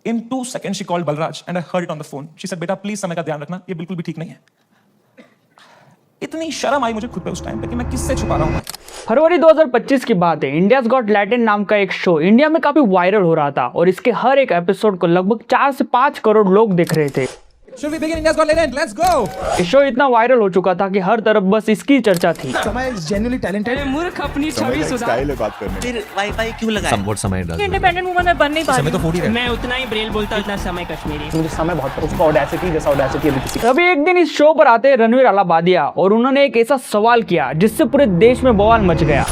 In 2 seconds, she called Balraj and I heard it on the phone. She said, "बेटा please समय का ध्यान रखना, ये बिल्कुल भी ठीक नहीं है." इतनी शर्म आई मुझे खुद पे उस टाइम पे कि मैं किससे छुपा रहा हूँ। फरवरी 2025 की बात है। इंडियाज गॉट लैटिन नाम का एक शो इंडिया में काफी वायरल हो रहा था और इसके हर एक एपिसोड को लगभग 4 से 5 करोड़ लोग देख रहे थे। Should we begin India's Got Talent? Let's go! ये शो इतना वायरल हो चुका था कि हर तरफ बस इसकी चर्चा थी। समय is genuinely talented. मूर्ख अपनी छवि सुधार। स्टाइल है बात करने फिर वाईफाई क्यों लगाया? संपोर्ट समय डाल इंडिपेंडेंट वुमन में बन नहीं पा समय तो 40 है। मैं उतना ही ब्रेल बोलता उतना समय कश्मीरी। मुझे समय बहुत उसका ऑडेसिटी जैसा ऑडेसिटी अभी किसी तभी एक दिन इस शो पर आते हैं रणवीर अलाहाबादिया और उन्होंने एक ऐसा सवाल किया जिससे पूरे देश में बवाल मच गया।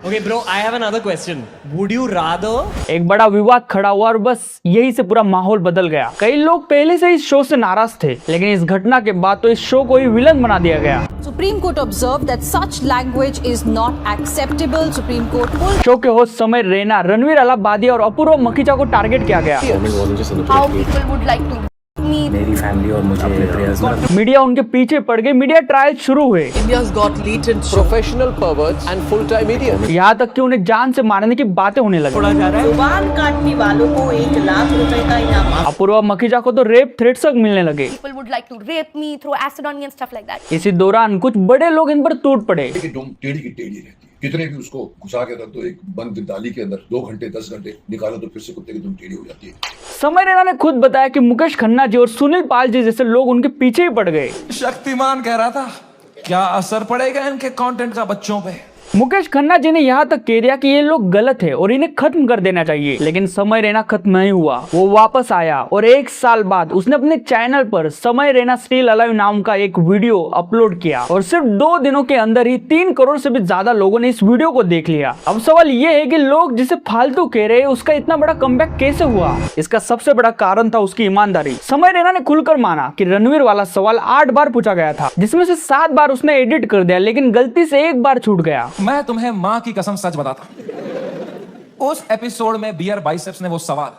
Okay, bro, I have another question. Would you rather? एक बड़ा विवाद खड़ा हुआ और बस यही से पूरा माहौल बदल गया। कई लोग पहले से इस शो से नाराज थे, लेकिन इस घटना के बाद तो इस शो को ही विलन बना दिया गया। Supreme Court observed that such language is not acceptable. Supreme Court will. Show के होस्ट समय रैना, रणवीर अलाहाबादिया और अपूर्वा मखीजा को टारगेट किया गया। How people would like to meet. मेरी फैमिली और मुझे प्रेयर्स में मीडिया उनके पीछे पड़ गई, मीडिया ट्रायल शुरू हुए। India's got latent professional perverts and full-time idiots. यहाँ तक कि उन्हें जान से मारने की बातें होने लगी। जुबान काटने वालों को 1 लाख रुपए का इनाम। अपूर्वा मखीजा को तो रेप थ्रेट्स तक मिलने लगे। People would like to rape me, throw acid on me and stuff like that. इसी दौरान कुछ बड़े लोग इन पर टूट पड़े। कि तुम टेढ़ी की टेढ़ी रहती है, कितने भी उसको घुसा के रख दो एक बंद डाली के अंदर 2 घंटे 10 घंटे निकालो तो फिर से कुत्ते की तुम टेढ़ी हो जाती है। समय रैना ने खुद बताया कि मुकेश खन्ना जी और सुनील पाल जी जैसे लोग उनके पीछे ही पड़ गए। शक्तिमान कह रहा था, क्या असर पड़ेगा इनके कंटेंट का बच्चों पे? मुकेश खन्ना जी ने यहाँ तक कह दिया कि ये लोग गलत है और इन्हें खत्म कर देना चाहिए, लेकिन समय रैना खत्म नहीं हुआ। वो वापस आया और 1 साल बाद उसने अपने चैनल पर समय रैना स्टिल अलाइव नाम का एक वीडियो अपलोड किया और सिर्फ 2 दिनों के अंदर ही 3 करोड़ से भी ज्यादा लोगों ने इस वीडियो को देख लिया। अब सवाल ये है कि लोग जिसे फालतू कह रहे हैं उसका इतना बड़ा कमबैक कैसे हुआ? इसका सबसे बड़ा कारण था उसकी ईमानदारी। समय रैना ने खुलकर माना कि रणवीर वाला सवाल 8 बार पूछा गया था, जिसमें से 7 बार उसने एडिट कर दिया, लेकिन गलती से 1 बार छूट गया। मैं तुम्हें मां की कसम सच बताता हूं, उस एपिसोड में बियर बाइसेप्स ने वो सवाल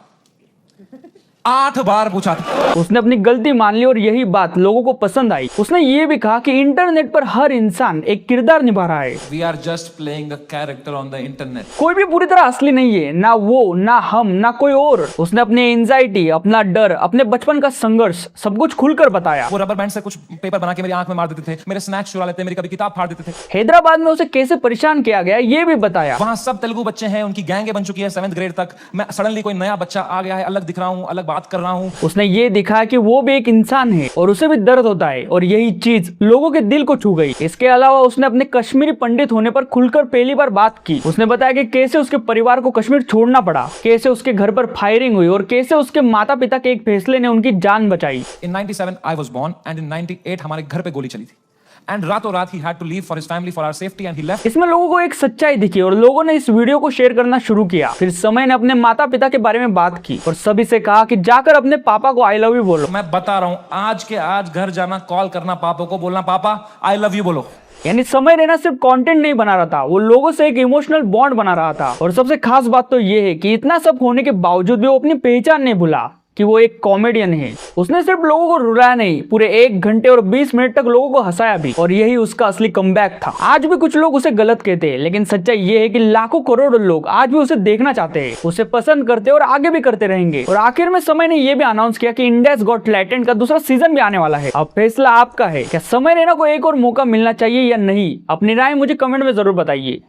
8 बार पूछा था। उसने अपनी गलती मान ली और यही बात लोगों को पसंद आई। उसने ये भी कहा कि इंटरनेट पर हर इंसान एक किरदार निभा रहा है। We are just playing a character on the internet. कोई भी पूरी तरह असली नहीं है, ना वो, ना हम, ना कोई और। उसने अपनी एंजाइटी, अपना डर, अपने बचपन का संघर्ष सब कुछ खुलकर बताया। वो रबर बैंड से कुछ पेपर बना के मेरी आंख में मार देते थे, मेरे स्नैक्स चुरा लेते, मेरी कभी किताब फाड़ देते थे। हैदराबाद में उसे कैसे परेशान किया गया ये भी बताया। वहां सब तेलुगु बच्चे हैं, उनकी गैंगे बन चुकी है 7th ग्रेड तक। मैं सडनली कोई नया बच्चा आ गया है, अलग दिख रहा हूं, अलग बात कर रहा हूं। उसने ये दिखाया कि वो भी एक इंसान है और उसे भी दर्द होता है, और यही चीज लोगों के दिल को छू गई। इसके अलावा उसने अपने कश्मीरी पंडित होने पर खुलकर पहली बार बात की। उसने बताया कि कैसे उसके परिवार को कश्मीर छोड़ना पड़ा, कैसे उसके घर पर फायरिंग हुई और कैसे उसके माता पिता के एक फैसले ने उनकी जान बचाई। In 97 I was born and in 98 हमारे घर पे गोली चली थी and रातों रात he had to leave for his family for our safety and he left. इसमें लोगों को एक सच्चाई दिखी और लोगों ने इस वीडियो को शेयर करना शुरू किया। फिर समय ने अपने माता पिता के बारे में बात की और सभी से कहा कि जाकर अपने पापा को आई लव यू बोलो। मैं बता रहा हूं, आज के आज घर जाना, कॉल करना पापा को, बोलना पापा आई लव यू बोलो। यानी समय रैना सिर्फ कंटेंट नहीं बना रहा था, वो लोगों से एक इमोशनल बॉन्ड बना रहा था। और सबसे खास बात तो ये है कि इतना सब होने के बावजूद भी वो अपनी पहचान नहीं भूला कि वो एक कॉमेडियन है। उसने सिर्फ लोगों को रुलाया नहीं, पूरे 1 घंटे और 20 मिनट तक लोगों को हंसाया भी, और यही उसका असली कमबैक था। आज भी कुछ लोग उसे गलत कहते हैं, लेकिन सच्चाई ये है कि लाखों करोड़ों लोग आज भी उसे देखना चाहते हैं, उसे पसंद करते हैं और आगे भी करते रहेंगे। और आखिर में समय ने यह भी अनाउंस किया कि इंडियाज गॉट टैलेंट का दूसरा सीजन भी आने वाला है। अब फैसला आपका है, क्या समय रैना को एक और मौका मिलना चाहिए या नहीं? अपनी राय मुझे कमेंट में जरूर बताइए।